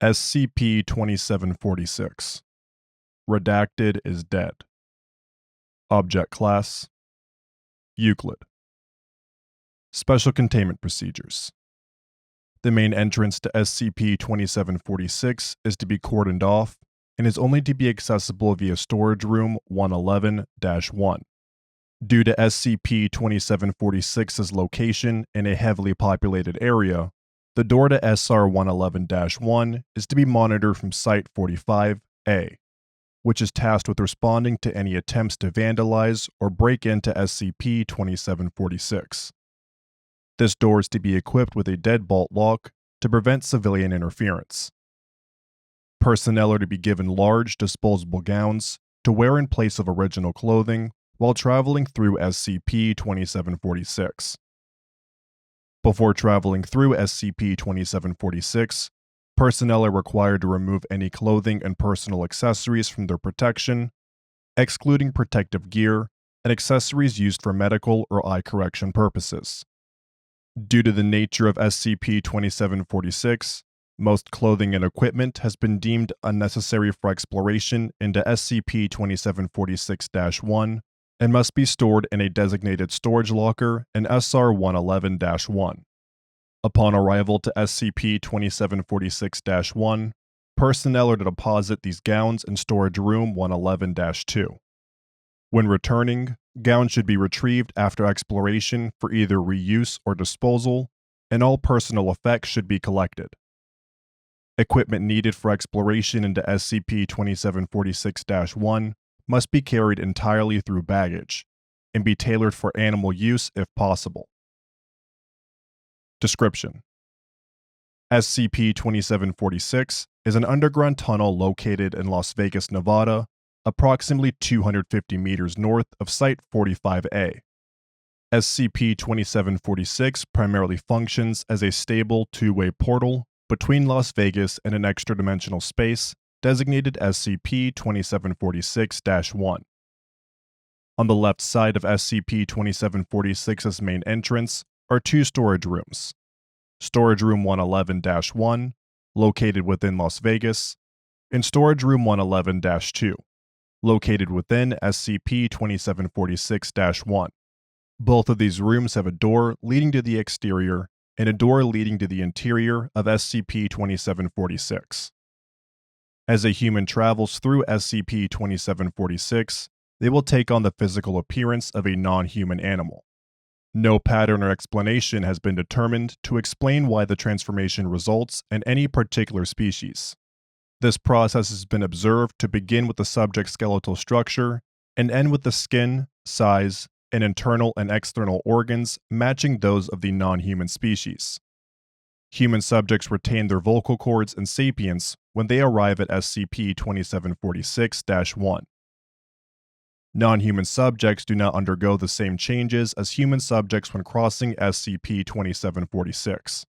SCP-2746. Redacted is dead. Object Class: Euclid. Special Containment Procedures. The main entrance to SCP-2746 is to be cordoned off and is only to be accessible via Storage Room 111-1. Due to SCP-2746's location in a heavily populated area, the door to SR-111-1 is to be monitored from Site-45-A, which is tasked with responding to any attempts to vandalize or break into SCP-2746. This door is to be equipped with a deadbolt lock to prevent civilian interference. Personnel are to be given large, disposable gowns to wear in place of original clothing while traveling through SCP-2746. Before traveling through SCP-2746, personnel are required to remove any clothing and personal accessories from their protection, excluding protective gear and accessories used for medical or eye correction purposes. Due to the nature of SCP-2746, most clothing and equipment has been deemed unnecessary for exploration into SCP-2746-1 and must be stored in a designated storage locker in SR-111-1. Upon arrival to SCP-2746-1, personnel are to deposit these gowns in Storage Room 111-2. When returning, gowns should be retrieved after exploration for either reuse or disposal, and all personal effects should be collected. Equipment needed for exploration into SCP-2746-1 must be carried entirely through baggage, and be tailored for animal use if possible. Description: SCP-2746 is an underground tunnel located in Las Vegas, Nevada, approximately 250 meters north of Site-45-A. SCP-2746 primarily functions as a stable two-way portal between Las Vegas and an extra-dimensional space designated SCP-2746-1. On the left side of SCP-2746's main entrance are two storage rooms: Storage Room 111-1, located within Las Vegas, and Storage Room 111-2, located within SCP-2746-1. Both of these rooms have a door leading to the exterior and a door leading to the interior of SCP-2746. As a human travels through SCP-2746, they will take on the physical appearance of a non-human animal. No pattern or explanation has been determined to explain why the transformation results in any particular species. This process has been observed to begin with the subject's skeletal structure and end with the skin, size, and internal and external organs matching those of the non-human species. Human subjects retain their vocal cords and sapience when they arrive at SCP-2746-1. Non-human subjects do not undergo the same changes as human subjects when crossing SCP-2746.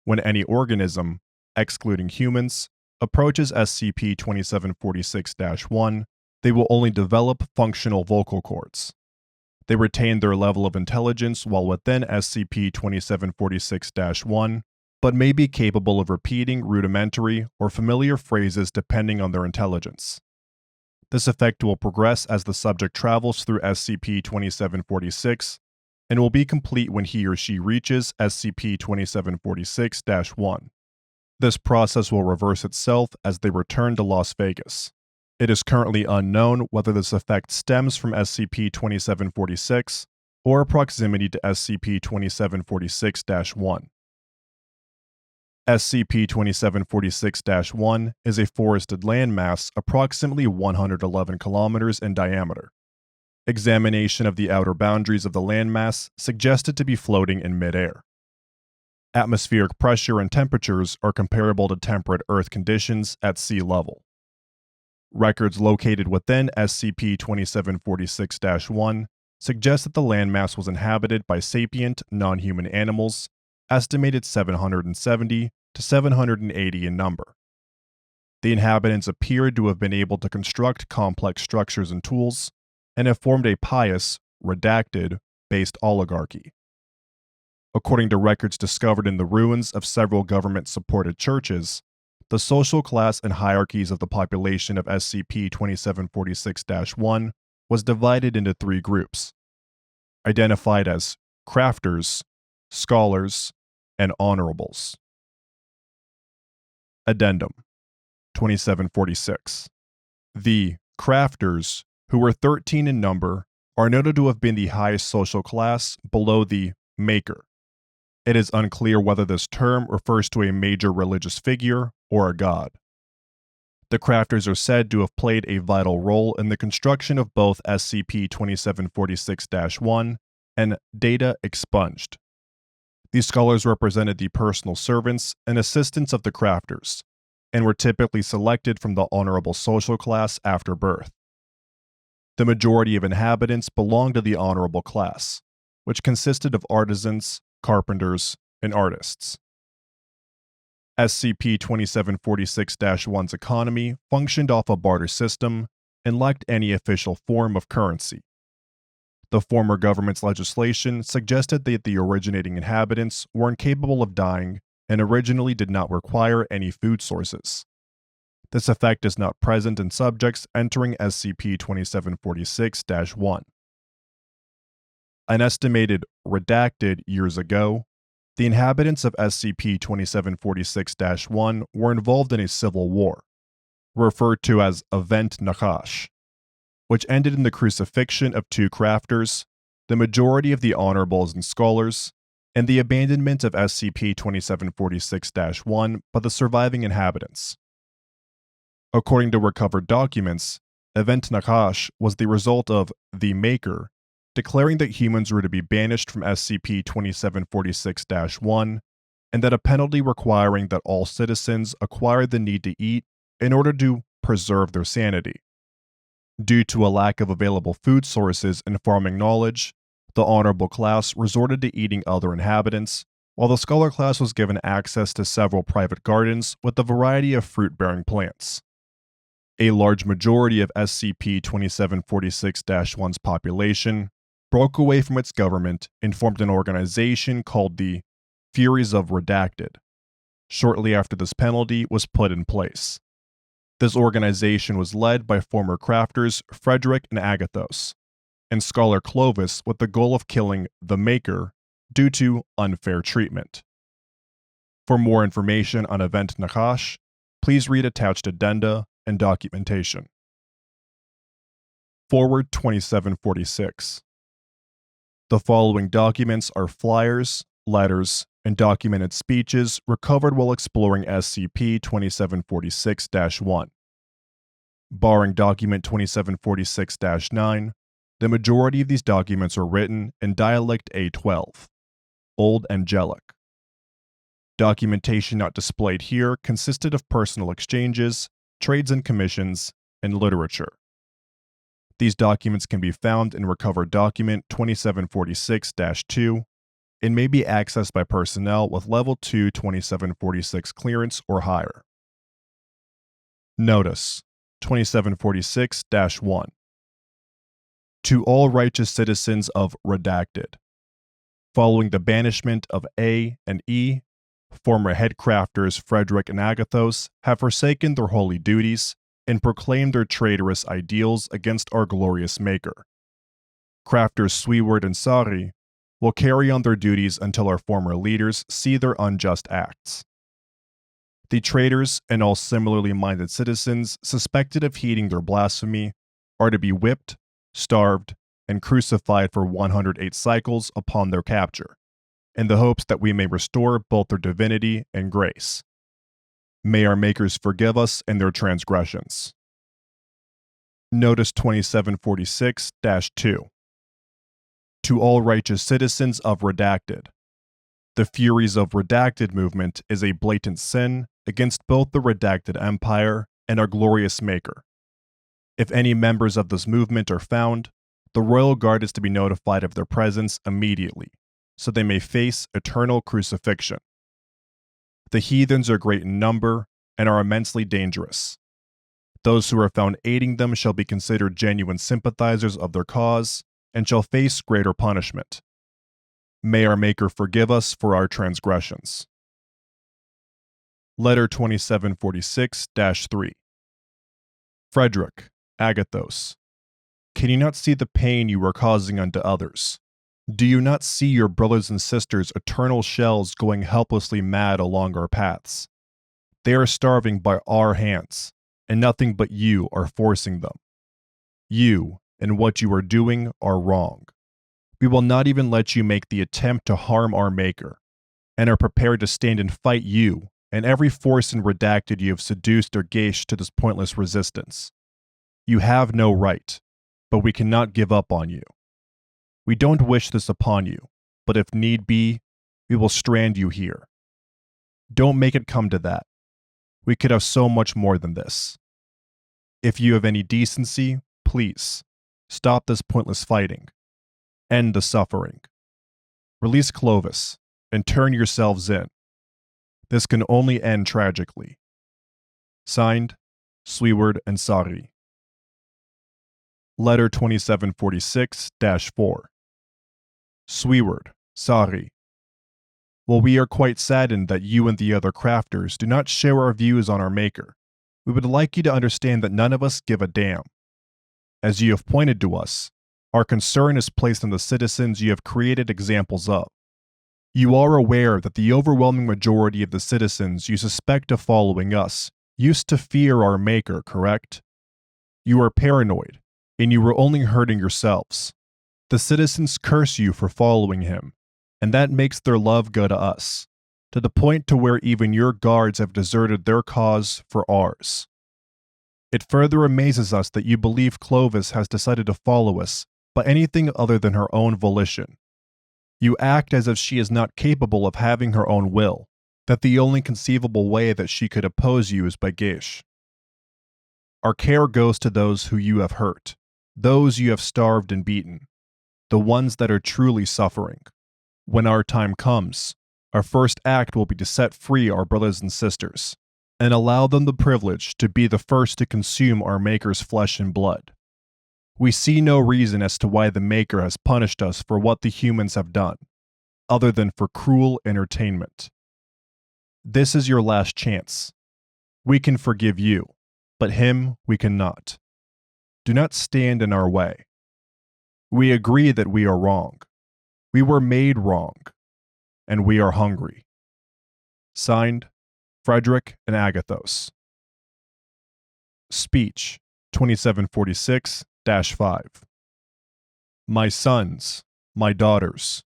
When any organism, excluding humans, approaches SCP-2746-1, they will only develop functional vocal cords. They retain their level of intelligence while within SCP-2746-1, but may be capable of repeating rudimentary or familiar phrases depending on their intelligence. This effect will progress as the subject travels through SCP-2746 and will be complete when he or she reaches SCP-2746-1. This process will reverse itself as they return to Las Vegas. It is currently unknown whether this effect stems from SCP-2746 or proximity to SCP-2746-1. SCP-2746-1 is a forested landmass approximately 111 kilometers in diameter. Examination of the outer boundaries of the landmass suggests it to be floating in midair. Atmospheric pressure and temperatures are comparable to temperate Earth conditions at sea level. Records located within SCP-2746-1 suggest that the landmass was inhabited by sapient, non-human animals, estimated 770 to 780 in number. The inhabitants appeared to have been able to construct complex structures and tools, and have formed a pious, redacted-based oligarchy. According to records discovered in the ruins of several government-supported churches, The social class and hierarchies of the population of SCP-2746-1 was divided into three groups, identified as crafters, scholars, and honorables. Addendum 2746. The crafters, who were 13 in number, are noted to have been the highest social class below the maker. It is unclear whether this term refers to a major religious figure or a god. The crafters are said to have played a vital role in the construction of both SCP-2746-1 and Data Expunged. These scholars represented the personal servants and assistants of the crafters, and were typically selected from the honorable social class after birth. The majority of inhabitants belonged to the honorable class, which consisted of artisans, carpenters, and artists. SCP-2746-1's economy functioned off a barter system and lacked any official form of currency. The former government's legislation suggested that the originating inhabitants were incapable of dying and originally did not require any food sources. This effect is not present in subjects entering SCP-2746-1. An estimated redacted years ago, the inhabitants of SCP-2746-1 were involved in a civil war, referred to as Event Nakash, which ended in the crucifixion of two crafters, the majority of the honorables and scholars, and the abandonment of SCP-2746-1 by the surviving inhabitants. According to recovered documents, Event Nakash was the result of the Maker declaring that humans were to be banished from SCP-2746-1 and that a penalty requiring that all citizens acquire the need to eat in order to preserve their sanity. Due to a lack of available food sources and farming knowledge, the honorable class resorted to eating other inhabitants, while the scholar class was given access to several private gardens with a variety of fruit-bearing plants. A large majority of SCP-2746-1's population broke away from its government and formed an organization called the Furies of Redacted, shortly after this penalty was put in place. This organization was led by former crafters Frederick and Agathos, and scholar Clovis with the goal of killing the Maker due to unfair treatment. For more information on Event Nakash, please read attached addenda and documentation. Forward 2746. The following documents are flyers, letters, and documented speeches recovered while exploring SCP-2746-1. Barring document 2746-9, the majority of these documents are written in dialect A12, Old Angelic. Documentation not displayed here consisted of personal exchanges, trades and commissions, and literature. These documents can be found in recovered document 2746-2 and may be accessed by personnel with Level 2 2746 clearance or higher. Notice 2746-1. To all righteous citizens of Redacted. Following the banishment of A and E, former head crafters Frederick and Agathos have forsaken their holy duties and proclaimed their traitorous ideals against our glorious Maker. Crafters Sweward and Sari will carry on their duties until our former leaders see their unjust acts. The traitors and all similarly minded citizens suspected of heeding their blasphemy are to be whipped, starved, and crucified for 108 cycles upon their capture, in the hopes that we may restore both their divinity and grace. May our Makers forgive us in their transgressions. Notice 2746-2. To all righteous citizens of Redacted. The Furies of Redacted movement is a blatant sin against both the Redacted Empire and our glorious Maker. If any members of this movement are found, the Royal Guard is to be notified of their presence immediately, so they may face eternal crucifixion. The heathens are great in number and are immensely dangerous. Those who are found aiding them shall be considered genuine sympathizers of their cause and shall face greater punishment. May our Maker forgive us for our transgressions. Letter 2746-3. Frederick, Agathos. Can you not see the pain you are causing unto others? Do you not see your brothers and sisters' eternal shells going helplessly mad along our paths? They are starving by our hands, and nothing but you are forcing them. You and what you are doing are wrong. We will not even let you make the attempt to harm our Maker, and are prepared to stand and fight you and every force and redacted you have seduced or gauged to this pointless resistance. You have no right, but we cannot give up on you. We don't wish this upon you, but if need be, we will strand you here. Don't make it come to that. We could have so much more than this. If you have any decency, please, stop this pointless fighting. End the suffering. Release Clovis, and turn yourselves in. This can only end tragically. Signed, Sweward and Sari. Letter 2746-4. Sweward, Sari. While we are quite saddened that you and the other crafters do not share our views on our Maker, we would like you to understand that none of us give a damn. As you have pointed to us, our concern is placed on the citizens you have created examples of. You are aware that the overwhelming majority of the citizens you suspect of following us used to fear our Maker, correct? You are paranoid, and you are only hurting yourselves. The citizens curse you for following him, and that makes their love go to us, to the point to where even your guards have deserted their cause for ours. It further amazes us that you believe Clovis has decided to follow us by anything other than her own volition. You act as if she is not capable of having her own will, that the only conceivable way that she could oppose you is by geisha. Our care goes to those who you have hurt, those you have starved and beaten, the ones that are truly suffering. When our time comes, our first act will be to set free our brothers and sisters, and allow them the privilege to be the first to consume our Maker's flesh and blood. We see no reason as to why the Maker has punished us for what the humans have done, other than for cruel entertainment. This is your last chance. We can forgive you, but him we cannot. Do not stand in our way. We agree that we are wrong. We were made wrong, and we are hungry. Signed, Frederick and Agathos. Speech 2746-5. My sons, my daughters.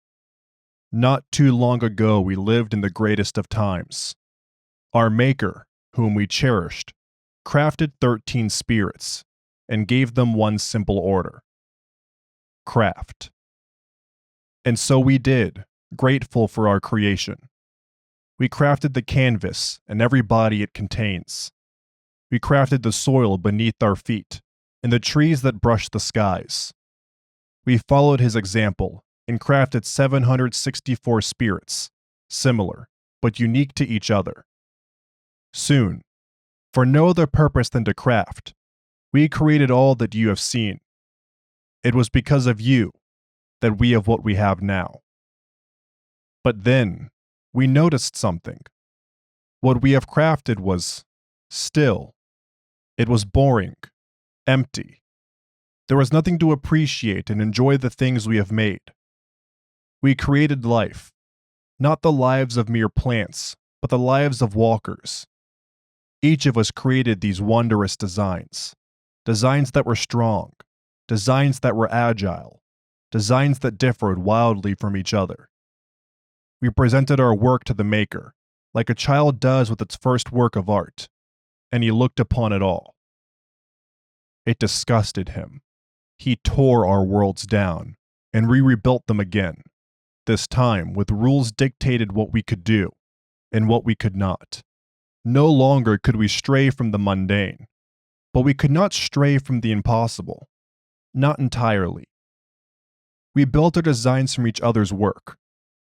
Not too long ago we lived in the greatest of times. Our Maker, whom we cherished, crafted 13 spirits and gave them one simple order: craft. And so we did, grateful for our creation. We crafted the canvas and every body it contains. We crafted the soil beneath our feet and the trees that brush the skies. We followed his example and crafted 764 spirits, similar, but unique to each other. Soon, for no other purpose than to craft, we created all that you have seen. It was because of you that we have what we have now. But then, we noticed something. What we have crafted was still. It was boring. Empty. There was nothing to appreciate and enjoy the things we have made. We created life, not the lives of mere plants, but the lives of walkers. Each of us created these wondrous designs, designs that were strong, designs that were agile, designs that differed wildly from each other. We presented our work to the Maker, like a child does with its first work of art, and he looked upon it all. It disgusted him. He tore our worlds down, and we rebuilt them again, this time with rules dictated what we could do, and what we could not. No longer could we stray from the mundane, but we could not stray from the impossible. Not entirely. We built our designs from each other's work,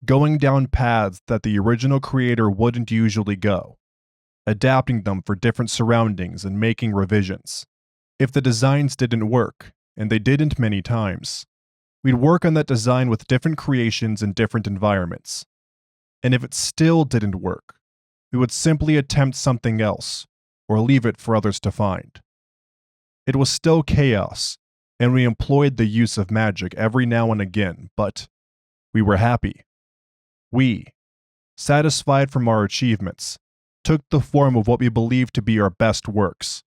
going down paths that the original creator wouldn't usually go, adapting them for different surroundings and making revisions. If the designs didn't work, and they didn't many times, we'd work on that design with different creations in different environments. And if it still didn't work, we would simply attempt something else, or leave it for others to find. It was still chaos, and we employed the use of magic every now and again, but we were happy. We, satisfied from our achievements, took the form of what we believed to be our best works,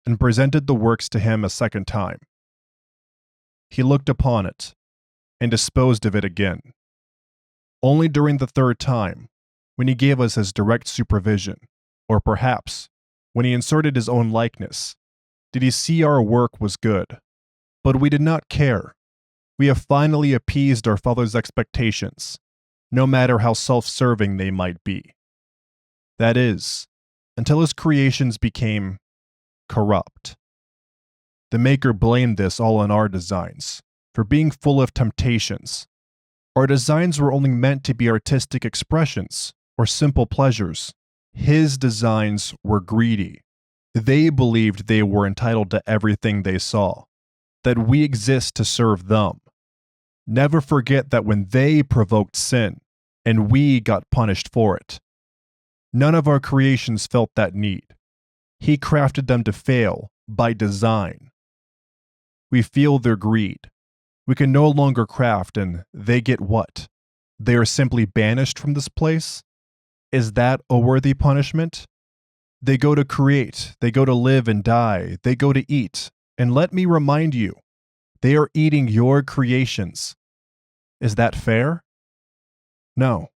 and presented the works to him a second time. He looked upon it, and disposed of it again. Only during the third time, when he gave us his direct supervision, or perhaps when he inserted his own likeness, did he see our work was good. But we did not care. We have finally appeased our Father's expectations, no matter how self-serving they might be. That is, until his creations became corrupt. The Maker blamed this all on our designs, for being full of temptations. Our designs were only meant to be artistic expressions, or simple pleasures. His designs were greedy. They believed they were entitled to everything they saw, that we exist to serve them. Never forget that when they provoked sin, and we got punished for it, none of our creations felt that need. He crafted them to fail by design. We feel their greed. We can no longer craft, and they get what? They are simply banished from this place? Is that a worthy punishment? They go to create, they go to live and die, they go to eat. And let me remind you, they are eating your creations. Is that fair? No.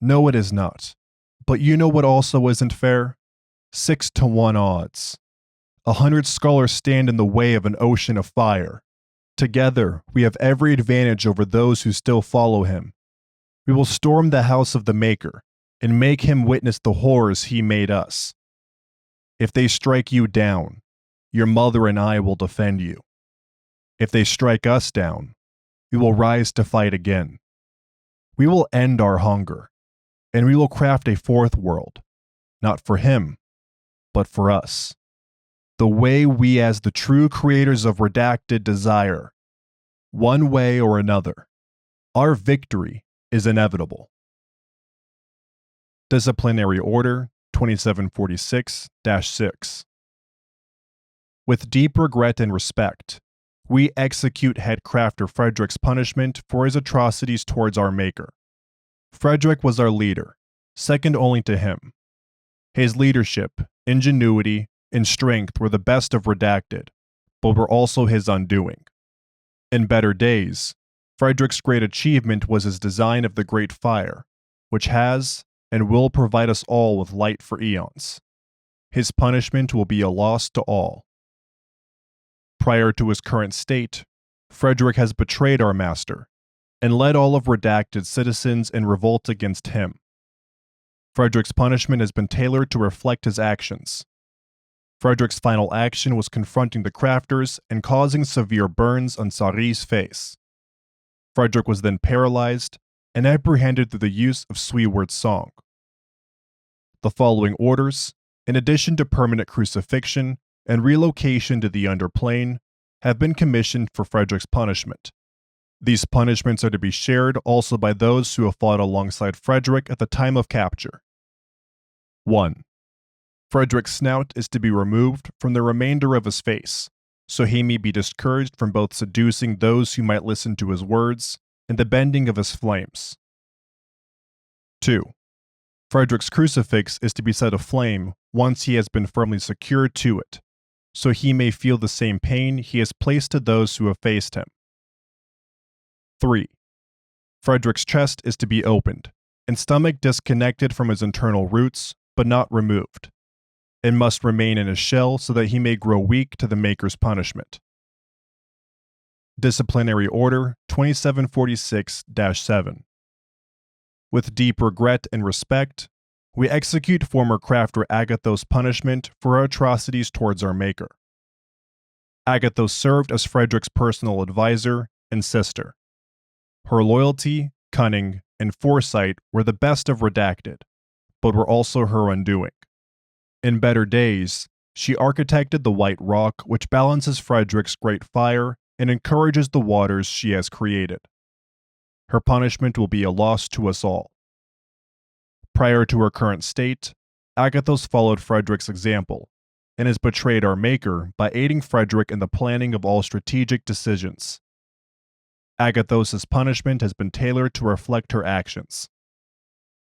No, it is not. But you know what also isn't fair? 6-to-1 odds. 100 scholars stand in the way of an ocean of fire. Together, we have every advantage over those who still follow him. We will storm the house of the Maker and make him witness the horrors he made us. If they strike you down, your mother and I will defend you. If they strike us down, we will rise to fight again. We will end our hunger, and we will craft a fourth world, not for him, but for us. The way we as the true creators of Redacted desire, one way or another. Our victory is inevitable. Disciplinary Order 2746-6. With deep regret and respect, we execute Head Crafter Frederick's punishment for his atrocities towards our Maker. Frederick was our leader, second only to him. His leadership, ingenuity, and strength were the best of Redacted, but were also his undoing. In better days, Frederick's great achievement was his design of the Great Fire, which has and will provide us all with light for eons. His punishment will be a loss to all. Prior to his current state, Frederick has betrayed our master and led all of Redacted's citizens in revolt against him. Frederick's punishment has been tailored to reflect his actions. Frederick's final action was confronting the crafters and causing severe burns on Sari's face. Frederick was then paralyzed and apprehended through the use of Sweward's song. The following orders, in addition to permanent crucifixion and relocation to the underplane, have been commissioned for Frederick's punishment. These punishments are to be shared also by those who have fought alongside Frederick at the time of capture. 1. Frederick's snout is to be removed from the remainder of his face, so he may be discouraged from both seducing those who might listen to his words and the bending of his flames. 2. Frederick's crucifix is to be set aflame once he has been firmly secured to it, so he may feel the same pain he has placed to those who have faced him. 3. Frederick's chest is to be opened, and stomach disconnected from his internal roots, but not removed. It must remain in his shell so that he may grow weak to the Maker's punishment. Disciplinary Order 2746-7. With deep regret and respect, we execute former crafter Agathos' punishment for her atrocities towards our Maker. Agathos served as Frederick's personal advisor and sister. Her loyalty, cunning, and foresight were the best of Redacted, but were also her undoing. In better days, she architected the white rock which balances Frederick's great fire and encourages the waters she has created. Her punishment will be a loss to us all. Prior to her current state, Agathos followed Frederick's example, and has betrayed our Maker by aiding Frederick in the planning of all strategic decisions. Agathos' punishment has been tailored to reflect her actions.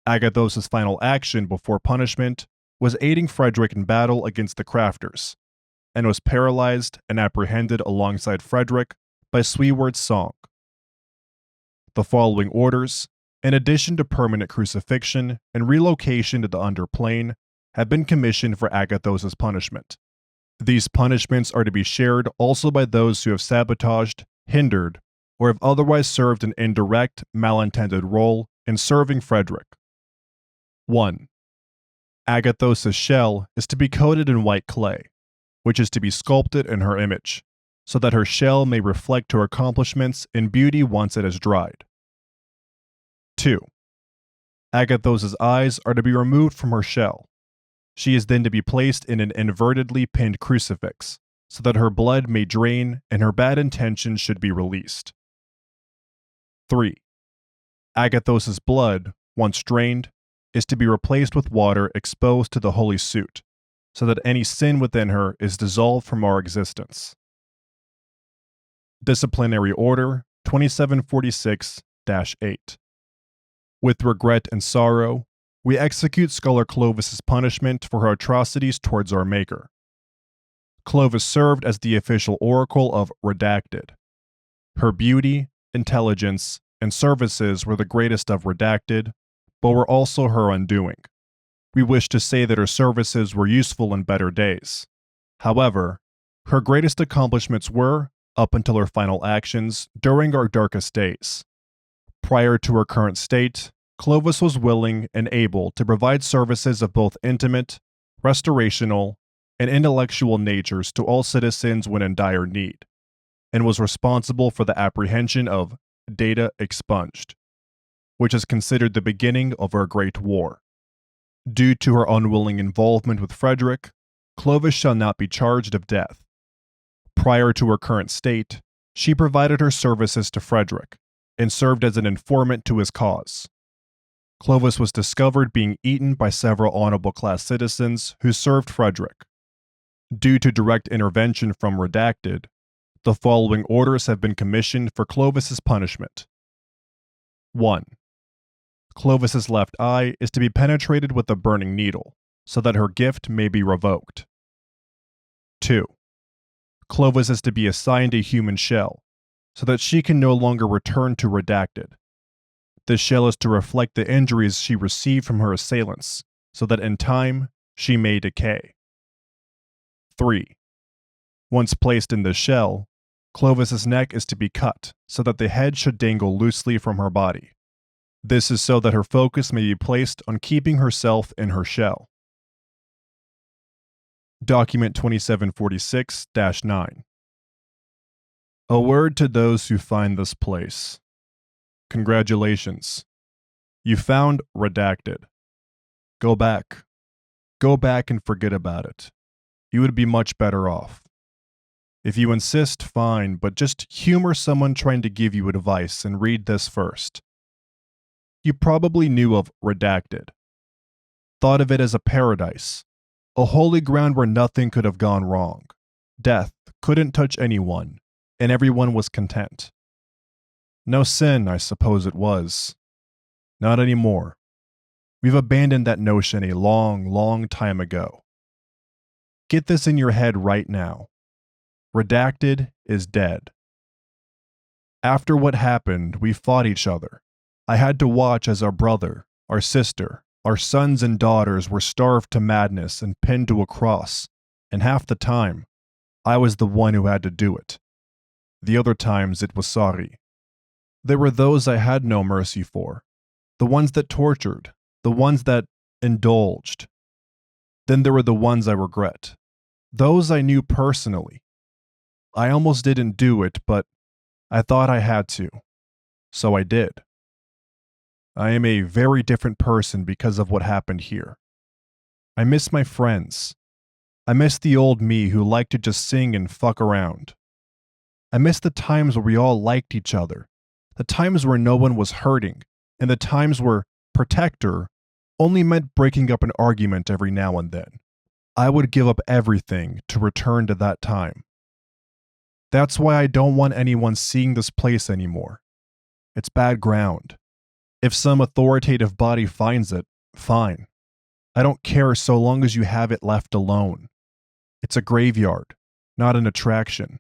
Agathos' final action before punishment was aiding Frederick in battle against the Crafters, and was paralyzed and apprehended alongside Frederick by Sweward's song. The following orders, in addition to permanent crucifixion and relocation to the underplane, have been commissioned for Agathos' punishment. These punishments are to be shared also by those who have sabotaged, hindered, or have otherwise served an indirect, malintended role in serving Frederick. 1. Agathos' shell is to be coated in white clay, which is to be sculpted in her image, so that her shell may reflect her accomplishments in beauty once it has dried. 2. Agathos' eyes are to be removed from her shell. She is then to be placed in an invertedly pinned crucifix, so that her blood may drain and her bad intentions should be released. 3. Agathos' blood, once drained, is to be replaced with water exposed to the holy suit, so that any sin within her is dissolved from our existence. Disciplinary Order 2746-8. With regret and sorrow, we execute Scholar Clovis's punishment for her atrocities towards our Maker. Clovis served as the official oracle of Redacted. Her beauty, intelligence, and services were the greatest of Redacted, but were also her undoing. We wish to say that her services were useful in better days. However, her greatest accomplishments were, up until her final actions, during our darkest days. Prior to her current state, Clovis was willing and able to provide services of both intimate, restorational, and intellectual natures to all citizens when in dire need, and was responsible for the apprehension of data expunged, which is considered the beginning of our Great War. Due to her unwilling involvement with Frederick, Clovis shall not be charged of death. Prior to her current state, she provided her services to Frederick, and served as an informant to his cause. Clovis was discovered being eaten by several honorable class citizens who served Frederick. Due to direct intervention from Redacted, the following orders have been commissioned for Clovis's punishment. 1. Clovis's left eye is to be penetrated with a burning needle, so that her gift may be revoked. 2. Clovis is to be assigned a human shell, so that she can no longer return to Redacted. This shell is to reflect the injuries she received from her assailants, so that in time she may decay. 3. Once placed in the shell, Clovis's neck is to be cut, so that the head should dangle loosely from her body. This is so that her focus may be placed on keeping herself in her shell. Document 2746-9. A word to those who find this place. Congratulations. You found Redacted. Go back. Go back and forget about it. You would be much better off. If you insist, fine, but just humor someone trying to give you advice and read this first. You probably knew of Redacted. Thought of it as a paradise, a holy ground where nothing could have gone wrong. Death couldn't touch anyone, and everyone was content. No sin, I suppose it was. Not anymore. We've abandoned that notion a long, long time ago. Get this in your head right now. Redacted is dead. After what happened, we fought each other. I had to watch as our brother, our sister, our sons and daughters were starved to madness and pinned to a cross, and half the time, I was the one who had to do it. The other times it was sorry. There were those I had no mercy for, the ones that tortured, the ones that indulged. Then there were the ones I regret, those I knew personally. I almost didn't do it, but I thought I had to, so I did. I am a very different person because of what happened here. I miss my friends. I miss the old me who liked to just sing and fuck around. I miss the times where we all liked each other, the times where no one was hurting, and the times where protector only meant breaking up an argument every now and then. I would give up everything to return to that time. That's why I don't want anyone seeing this place anymore. It's bad ground. If some authoritative body finds it, fine. I don't care so long as you have it left alone. It's a graveyard, not an attraction.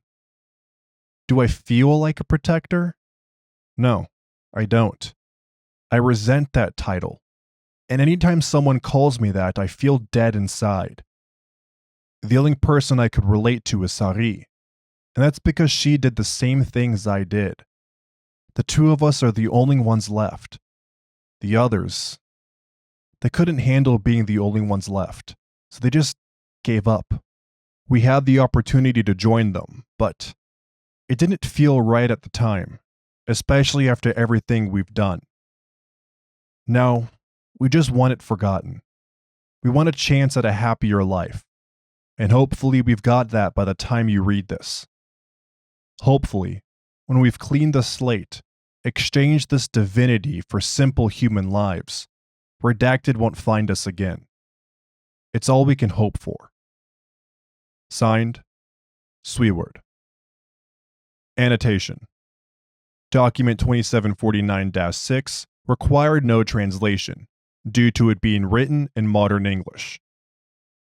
Do I feel like a protector? No, I don't. I resent that title. And anytime someone calls me that, I feel dead inside. The only person I could relate to is Sari, and that's because she did the same things I did. The two of us are the only ones left. The others, they couldn't handle being the only ones left, so they just gave up. We had the opportunity to join them, but it didn't feel right at the time, especially after everything we've done. Now, we just want it forgotten. We want a chance at a happier life, and hopefully we've got that by the time you read this. Hopefully, when we've cleaned the slate, exchanged this divinity for simple human lives, Redacted won't find us again. It's all we can hope for. Signed, Sweward. Annotation. Document 2749-6 required no translation, due to it being written in modern English.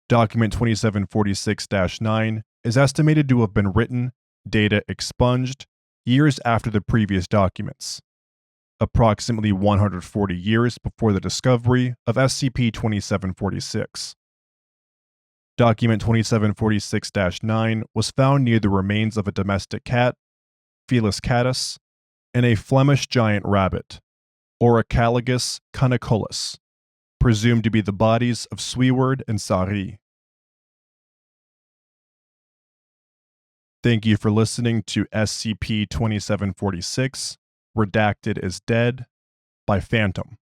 Document 2746-9 is estimated to have been written, data expunged, years after the previous documents, approximately 140 years before the discovery of SCP-2746. Document 2746-9 was found near the remains of a domestic cat, Felis catus, and a Flemish giant rabbit, Orichalcus cuniculus, presumed to be the bodies of Sweward and Sari. Thank you for listening to SCP-2746, Redacted is Dead, by Phantom.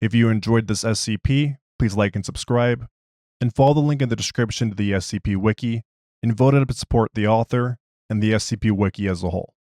If you enjoyed this SCP, please like and subscribe, and follow the link in the description to the SCP Wiki, and vote to support the author and the SCP Wiki as a whole.